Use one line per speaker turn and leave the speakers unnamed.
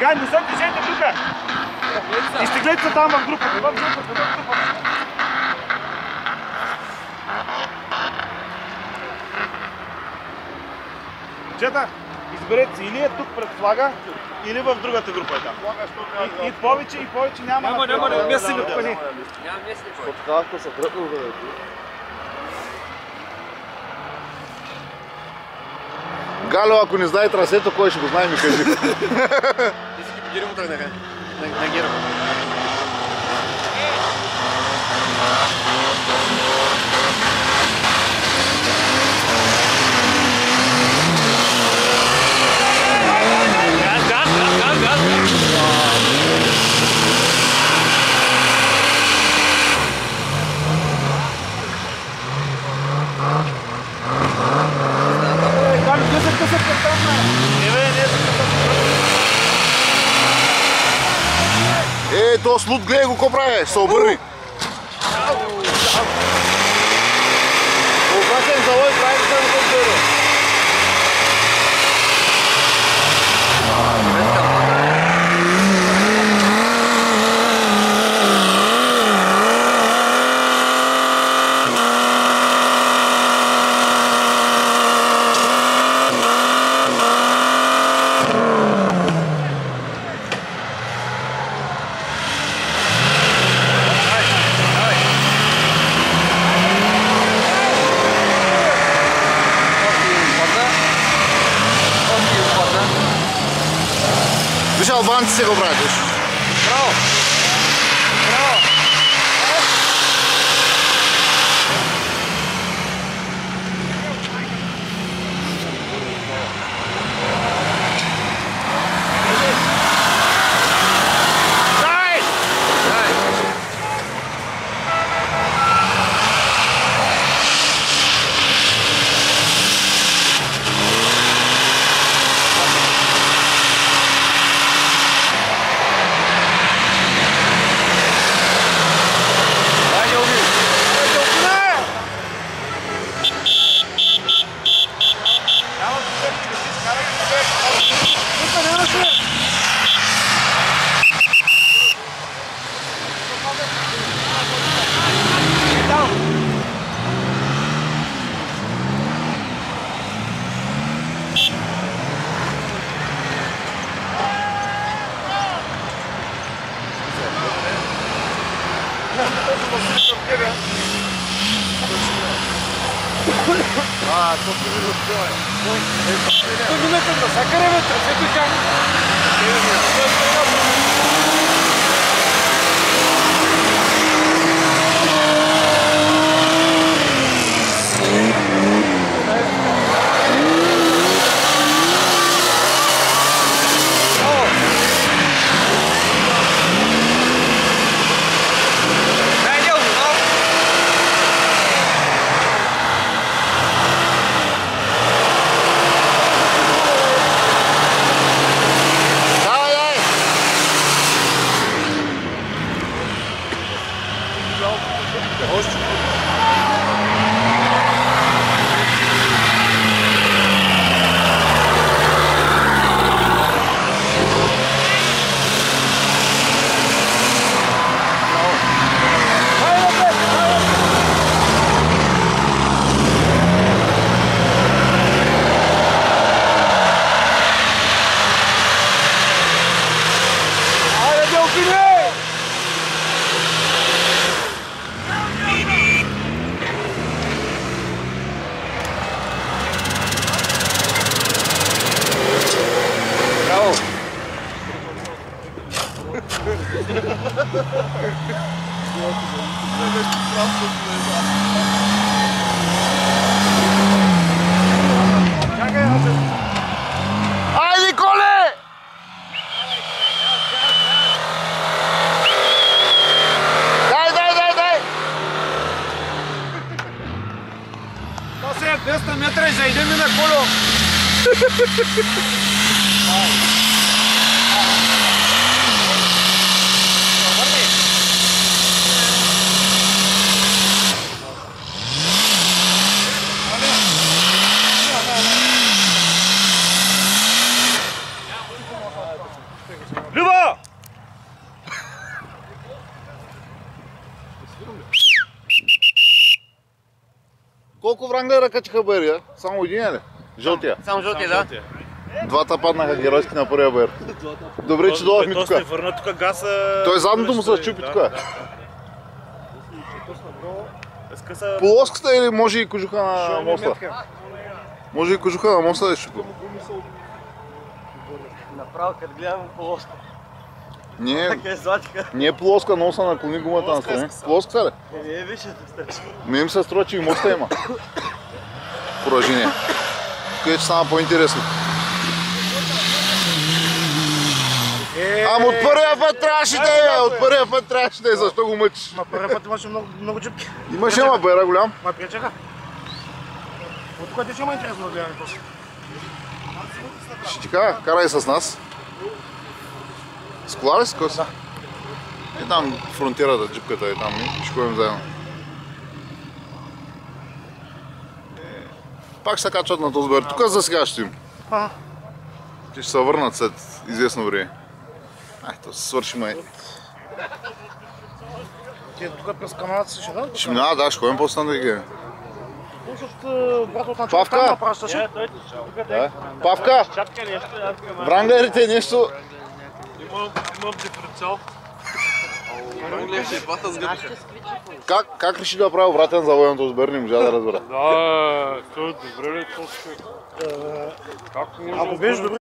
Сега не се движете тук. Изтеглете се там в групата. В групата. Чета, изберете си, или е тук пред флага, или в другата група е там. И повече няма.
Няма местни групи.
Няма местни групи. Така са дръпнал да е. Галю, ако не знае трасето, кой ще го знае, ми кажи. Ти си ги подирам тръгнаха. На Гера. То слуд, гледай го, ко прави, се обърни. Обращен за лой, прави се на този. Виж, албанци се го правят, виж.
Браво! Браво!
Айде, Коле! Дай!
То се е 200 метра и заидем и на коло.
Вранглера качиха Берия? Само един ли? Жълтия.
Само жълтия, да.
Двата паднаха геройски на първия Бер. Добре, че дойдохме
Той
тук.
се върна тук гаса...
Той задното му се разчупи тук. Полоската или може и кожуха на моста? Може и кожуха на моста да е щупил.
Направо, като гледам полоска.
Не е плоска, но се наклони гумата настрани. Плоска са ли?
Не, виж, стърчи.
Ми се струва, че и моста има. Поражение. Тук ще стана по-интересно. Ама от първия път трябваше да е, от първия път трябваше да е, защо го мъчиш?
Ма първия път имаше много джипки.
Имаше, ама Бера голям.
Ма пречака. От тук ти ще има интересно да гледаме после.
Ще ти кажа, карай с нас. С кола ли си коси? Е там фронтирата, джипката е там, ще ходим заедно. Пак ще се качват на този Бер, тук за сега ще им. Те ще се върнат след известно време. Ай, то се свърши май.
Те тук през каналата си ще дадат?
Ще минава, да, ще ходим по-стан да ги гледаме.
Брат от началото там напращаше.
Павка! Вранглерите нещо...
Имам диференциал. Вранглер ще е пата с гъбка.
Как реши да прави обратен завой на този Бер, не можа да разбера.
Да, той е добре ли този човек?
Ако беше добре,